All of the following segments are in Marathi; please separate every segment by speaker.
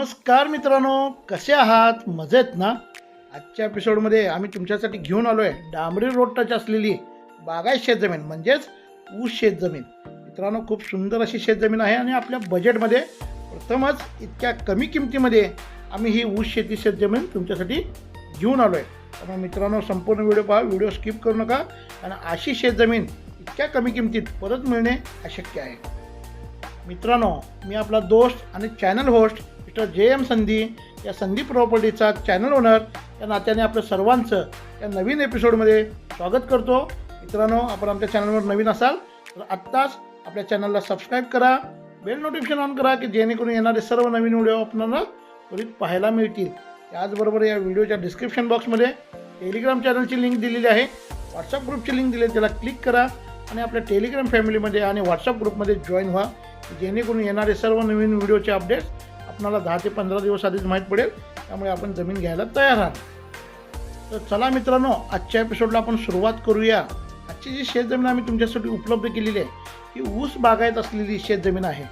Speaker 1: नमस्कार मित्रांनो, कसे आहात? मजेत ना? आजच्या एपिसोडमध्ये आम्ही तुमच्यासाठी घेऊन आलो आहे डांबरी रोड टच असलेली बागायत शेतजमीन म्हणजेच ऊस शेतजमीन. मित्रांनो, खूप सुंदर अशी शेतजमीन आहे आणि आपल्या बजेटमध्ये प्रथमच इतक्या कमी किमतीमध्ये आम्ही ही ऊस शेती शेतजमीन तुमच्यासाठी घेऊन आलो आहे. त्यामुळे मित्रांनो, संपूर्ण व्हिडिओ पहा, व्हिडिओ स्किप करू नका. आणि अशी शेतजमीन इतक्या कमी किमतीत परत मिळणे अशक्य आहे. मित्रांनो, मी आपला दोस्त आणि चॅनल होस्ट मिस्टर JM संधी, या संधी प्रॉपर्टीचा चॅनल ओनर या नात्याने आपल्या सर्वांचं या नवीन एपिसोडमध्ये स्वागत करतो. मित्रांनो, आपण आमच्या चॅनलवर नवीन असाल तर आत्ताच आपल्या चॅनलला सबस्क्राईब करा, बेल नोटिफिकेशन ऑन करा की जेणेकरून येणारे सर्व नवीन व्हिडिओ आपल्याला त्वरित पाहायला मिळतील. त्याचबरोबर या व्हिडिओच्या डिस्क्रिप्शन बॉक्समध्ये टेलिग्राम चॅनलची लिंक दिलेली आहे, व्हॉट्सअप ग्रुपची लिंक दिली आहे, त्याला क्लिक करा आणि आपल्या टेलिग्राम फॅमिलीमध्ये आणि व्हॉट्सअप ग्रुपमध्ये जॉईन व्हा, जेणेकरून येणारे सर्व नवीन व्हिडिओचे अपडेट्स आपल्याला 10 ते 15 दिवस आधीच माहीत पडेल. त्यामुळे आपण जमीन घ्यायला तयार आहात. तर चला मित्रांनो, आजच्या एपिसोडला आपण सुरुवात करूया. आजची जी शेतजमीन आम्ही तुमच्यासाठी उपलब्ध केलेली आहे ही ऊस बागायत असलेली शेतजमीन आहे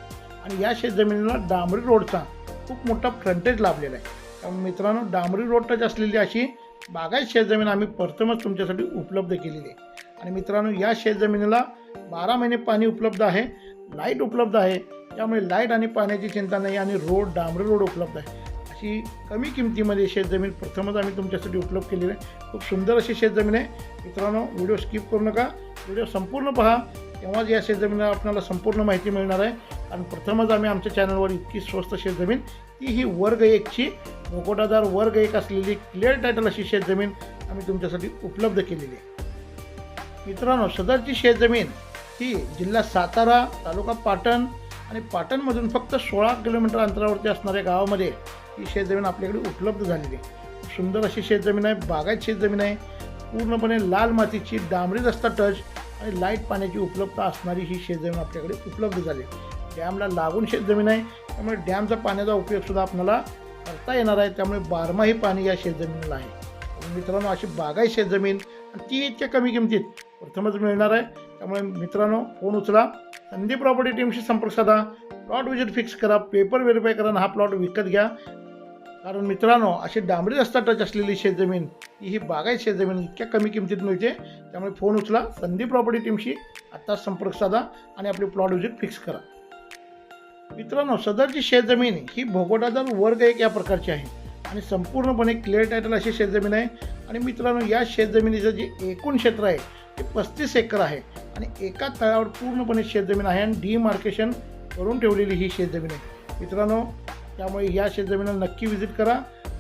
Speaker 1: आणि या शेतजमिनीला डांबरी रोडचा खूप मोठा फ्रंटेज लाभलेला आहे. त्यामुळे मित्रांनो, डांबरी रोड टच असलेली अशी बागायत शेतजमीन आम्ही प्रथमच तुमच्यासाठी उपलब्ध केलेली आहे. आणि मित्रांनो, या शेतजमिनीला 12 महिने पाणी उपलब्ध आहे, लाईट उपलब्ध आहे. त्यामुळे लाईट आणि पाण्याची चिंता नाही आणि डांबरी रोड उपलब्ध आहे. अशी कमी किमतीमध्ये शेतजमीन प्रथमच आम्ही तुमच्यासाठी उपलब्ध केलेली आहे. खूप सुंदर अशी शेतजमीन आहे. मित्रांनो, व्हिडिओ स्किप करू नका, व्हिडिओ संपूर्ण पहा, तेव्हाच या शेतजमिनीला आपल्याला संपूर्ण माहिती मिळणार आहे. आणि प्रथमच आम्ही आमच्या चॅनलवर इतकी स्वस्त शेतजमीन, ही वर्ग 1ची मुकोटादार वर्ग 1 असलेली क्लिअर टायटल अशी शेतजमीन आम्ही तुमच्यासाठी उपलब्ध केलेली आहे. मित्रांनो, सदरची शेतजमीन ही जिल्हा सातारा, तालुका पाटण आणि पाटणमधून फक्त 16 किलोमीटर अंतरावरती असणाऱ्या गावामध्ये ही शेतजमीन आपल्याकडे उपलब्ध झालेली आहे. सुंदर अशी शेतजमीन आहे, बागायत शेतजमीन आहे, पूर्णपणे लाल मातीची, डांबरी रस्ता टच आणि लाईट पाण्याची उपलब्धता असणारी ही शेतजमीन आपल्याकडे उपलब्ध झाली. डॅमला लागून शेतजमीन आहे, त्यामुळे डॅमचा पाण्याचा उपयोगसुद्धा आपल्याला करता येणार आहे. त्यामुळे बारमाही पाणी या शेतजमिनीला आहे. मित्रांनो, अशी बागायत शेतजमीन आणि ती इतक्या कमी किमतीत प्रथमच मिळणार आहे. त्यामुळे मित्रांनो, फोन उचला, संधी प्रॉपर्टी टीमशी संपर्क साधा, प्लॉट विजिट फिक्स करा, पेपर व्हेरीफाय करा आणि हा प्लॉट विकत घ्या. कारण मित्रांनो, अशी डांबरी रस्ता टच असलेली शेतजमीन ही बागायत शेतजमीन इतक्या कमी किमतीत मिळते. त्यामुळे फोन उचला, संधी प्रॉपर्टी टीमशी आत्ताच संपर्क साधा आणि आपली प्लॉट विजिट फिक्स करा. मित्रांनो, सदरची शेतजमीन ही भोगोटादार वर्ग 1 या प्रकारची आहे आणि संपूर्णपणे क्लिअर टायटल अशी शेतजमीन आहे. आणि मित्रांनो, या शेतजमिनीचं जे एकूण क्षेत्र आहे ते 35 एकर आहे आणि एका तळावर पूर्णपणे शेतजमीन आहे आणि डिमार्केशन करून ठेवलेली ही शेतजमीन आहे. मित्रांनो, त्यामुळे या शेतजमिनीला नक्की व्हिजिट करा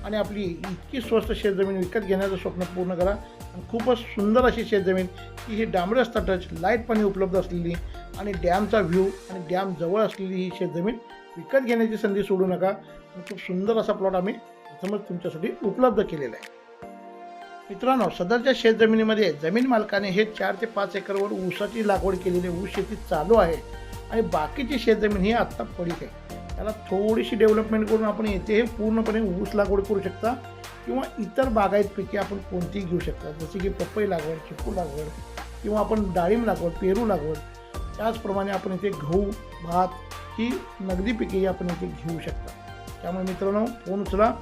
Speaker 1: आणि आपली इतकी स्वस्त शेतजमीन विकत घेण्याचं स्वप्न पूर्ण करा. आणि खूपच सुंदर अशी शेतजमीन ही डांबरी रस्ता टच, लाईट पाणी उपलब्ध असलेली आणि डॅमचा व्ह्यू आणि डॅम जवळ असलेली ही शेतजमीन विकत घेण्याची संधी सोडू नका. आणि खूप सुंदर असा प्लॉट आम्ही प्रथमच तुमच्यासाठी उपलब्ध केलेला आहे. मित्रांनो, सदरच्या शेतजमिनीमध्ये जमीन मालकाने हे 4 ते 5 एकरवर ऊसाची लागवड केलेली ऊस शेती चालू आहे आणि बाकीची शेतजमीन ही आत्ता पडीक आहे. त्याला थोडीशी डेव्हलपमेंट करून आपण येथे हे पूर्णपणे ऊस लागवड करू शकता किंवा इतर बागायत पिके आपण कोणतीही घेऊ शकता, जसे की पपई लागवड, चिकू लागवड किंवा आपण डाळिंब लागवड, पेरू लागवड. त्याचप्रमाणे आपण इथे गहू, भात ही नगदी पिकेही आपण इथे घेऊ शकता. त्यामुळे मित्रांनो, फोन उचला,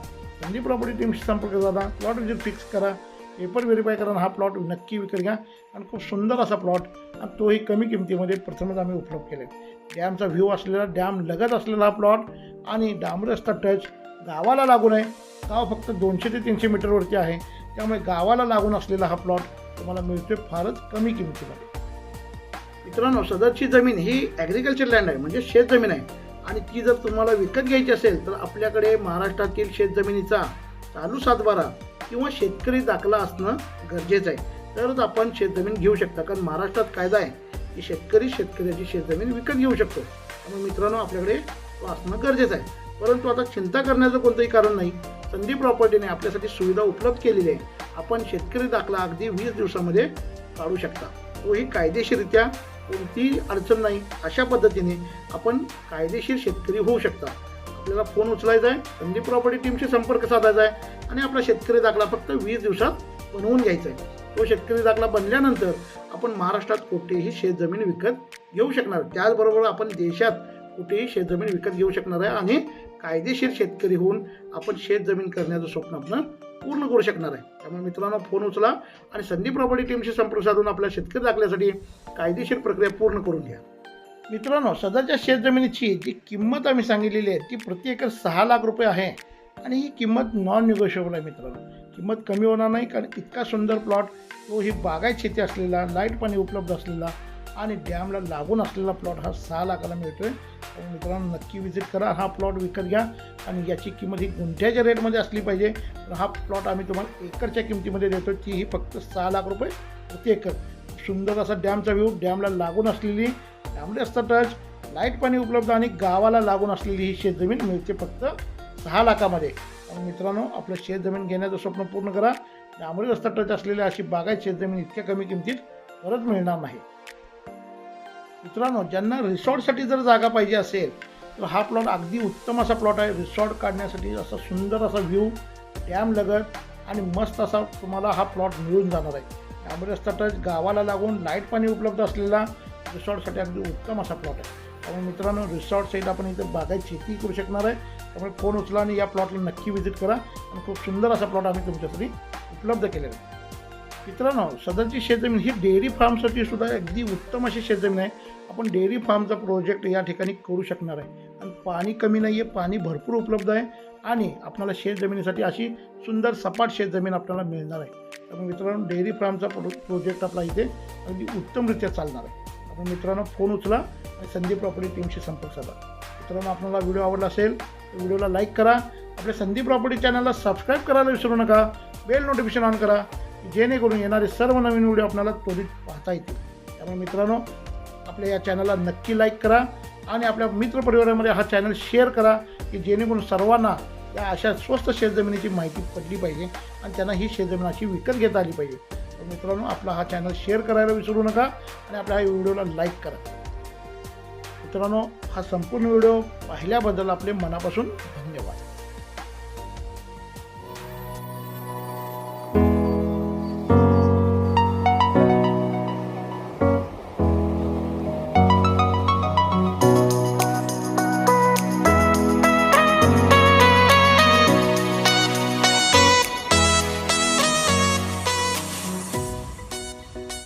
Speaker 1: संधी प्रॉपर्टी टीमशी संपर्क साधा, प्लॉट विजिट फिक्स करा, पेपर व्हेरीफाय करा, हा प्लॉट नक्की विकत घ्या. आणि खूप सुंदर असा प्लॉट आणि तोही कमी किमतीमध्ये प्रथमच आम्ही उपलब्ध केले. डॅमचा व्ह्यू असलेला, डॅम लगत असलेला हा प्लॉट आणि डांबरी रस्ता टच, गावाला लागून आहे. गाव फक्त 200 ते 300 मीटरवरती आहे. त्यामुळे गावाला लागून असलेला हा प्लॉट तुम्हाला मिळतोय फारच कमी किमतीमध्ये. मित्रांनो, सदरची जमीन ही ॲग्रिकल्चर लँड आहे, म्हणजे शेतजमीन आहे. आणि ती जर तुम्हाला विकत घ्यायची असेल तर आपल्याकडे महाराष्ट्रातील शेतजमिनीचा चालू सातबारा किंवा शेतकरी दाखला असणं गरजेचं आहे, तरच आपण शेतजमीन घेऊ शकता. कारण महाराष्ट्रात कायदा आहे की शेतकऱ्याची शेतजमीन विकत घेऊ शकतो. त्यामुळे मित्रांनो, आपल्याकडे तो असणं गरजेचं आहे. परंतु आता चिंता करण्याचं कोणतंही कारण नाही. संधी प्रॉपर्टीने आपल्यासाठी सुविधा उपलब्ध केलेली आहे. आपण शेतकरी दाखला अगदी 20 दिवसामध्ये काढू शकता. तोही कायदेशीररित्या, कोणतीही अडचण नाही. अशा पद्धतीने आपण कायदेशीर शेतकरी होऊ शकता. आपल्याला फोन उचलायचा आहे, संधी प्रॉपर्टी टीमशी संपर्क साधायचा आहे आणि आपला शेतकरी दाखला फक्त 20 दिवसात बनवून घ्यायचा आहे. तो शेतकरी दाखला बनल्यानंतर आपण महाराष्ट्रात कुठेही शेतजमीन विकत घेऊ शकणार. त्याचबरोबर आपण देशात कुठेही शेतजमीन विकत घेऊ शकणार आहे आणि कायदेशीर शेतकरी होऊन आपण शेत जमीन करण्याचं स्वप्न आपण पूर्ण करू शकणार आहे. त्यामुळे मित्रांनो फोन उचला आणि संदीप प्रॉपर्टी टीमशी संपर्क साधून आपल्या शेतकरी दाखल्यासाठी कायदेशीर प्रक्रिया पूर्ण करून घ्या. मित्रांनो सध्याच्या शेत जमिनीची जी किंमत आम्ही सांगितलेली आहे ती प्रति एकर 6 लाख रुपये आहे आणि ही किंमत नॉन निगोशिएबल आहे. मित्रांनो किंमत कमी होणार नाही, कारण इतका सुंदर प्लॉट, तो ही बागायत शेती असलेला, लाईट पाणी उपलब्ध असलेला आणि डॅमला लागून असलेला प्लॉट हा 6 लाखाला मिळतोय. त्यामुळे मित्रांनो नक्की विजिट करा, हा प्लॉट विकत घ्या आणि याची किंमत ही गुंठ्याच्या रेटमध्ये असली पाहिजे. तर हा प्लॉट आम्ही तुम्हाला एकरच्या किमतीमध्ये देतो, ती ही फक्त 6 लाख रुपये प्रति एकर. सुंदर असा डॅमचा व्ह्यू, डॅमला लागून असलेली त्यामुळे रस्ता टच, लाईट पाणी उपलब्ध आणि गावाला लागून असलेली ही शेतजमीन मिळते फक्त 6 लाखामध्ये. त्यामुळे मित्रांनो आपलं शेतजमीन घेण्याचं स्वप्न पूर्ण करा. त्यामुळे रस्ता टच असलेल्या अशी बागायत शेतजमीन इतक्या कमी किमतीत परत मिळणार नाही. मित्रांनो ज्यांना रिसॉर्टसाठी जर जागा पाहिजे असेल तर हा प्लॉट अगदी उत्तम असा प्लॉट आहे. रिसॉर्ट काढण्यासाठी असा सुंदर असा व्ह्यू, डॅम लगत आणि मस्त असा तुम्हाला हा प्लॉट मिळून जाणार आहे. त्यामुळे रस्ता टच, गावाला लागून, लाईट पाणी उपलब्ध असलेला रिसॉर्टसाठी अगदी उत्तम असा प्लॉट आहे. त्यामुळे मित्रांनो रिसॉर्ट साईड आपण इथं बागायत शेती करू शकणार आहे. त्यामुळे फोन उचला आणि या प्लॉटला नक्की व्हिजिट करा आणि खूप सुंदर असा प्लॉट आम्ही तुमच्यासाठी उपलब्ध केलेला आहे. मित्रांनो सदरची शेतजमीन ही डेअरी फार्मसाठी सुद्धा अगदी उत्तम अशी शेतजमीन आहे. आपण डेअरी फार्मचा प्रोजेक्ट या ठिकाणी करू शकणार आहे आणि पाणी कमी नाही आहे, पाणी भरपूर उपलब्ध आहे आणि आपल्याला शेतजमिनीसाठी अशी सुंदर सपाट शेतजमीन आपल्याला मिळणार आहे. त्यामुळे मित्रांनो डेअरी फार्मचा प्रोजेक्ट आपला इथे अगदी उत्तमरित्या चालणार आहे. आपण मित्रांनो फोन उचला आणि संदीप प्रॉपर्टी टीमशी संपर्क साधा. मित्रांनो आपल्याला व्हिडिओ आवडला असेल तर व्हिडिओला लाईक करा, आपल्या संदीप प्रॉपर्टी चॅनलला सबस्क्राईब करायला विसरू नका, बेल नोटिफिकेशन ऑन करा जेणेकरून येणारे सर्व नवीन व्हिडिओ आपल्याला त्वरित पाहता येतील. त्यामुळे मित्रांनो आपल्या या चॅनलला नक्की लाईक करा आणि आपल्या मित्रपरिवारामध्ये हा चॅनल शेअर करा की जेणेकरून सर्वांना या अशा स्वस्त शेतजमिनीची माहिती पडली पाहिजे आणि त्यांना ही शेतजमीन अशी विकत घेता आली पाहिजे. तर मित्रांनो आपला हा चॅनल शेअर करायला विसरू नका आणि आपल्या ह्या व्हिडिओला लाईक करा. मित्रांनो हा संपूर्ण व्हिडिओ पाहिल्याबद्दल आपले मनापासून धन्यवाद.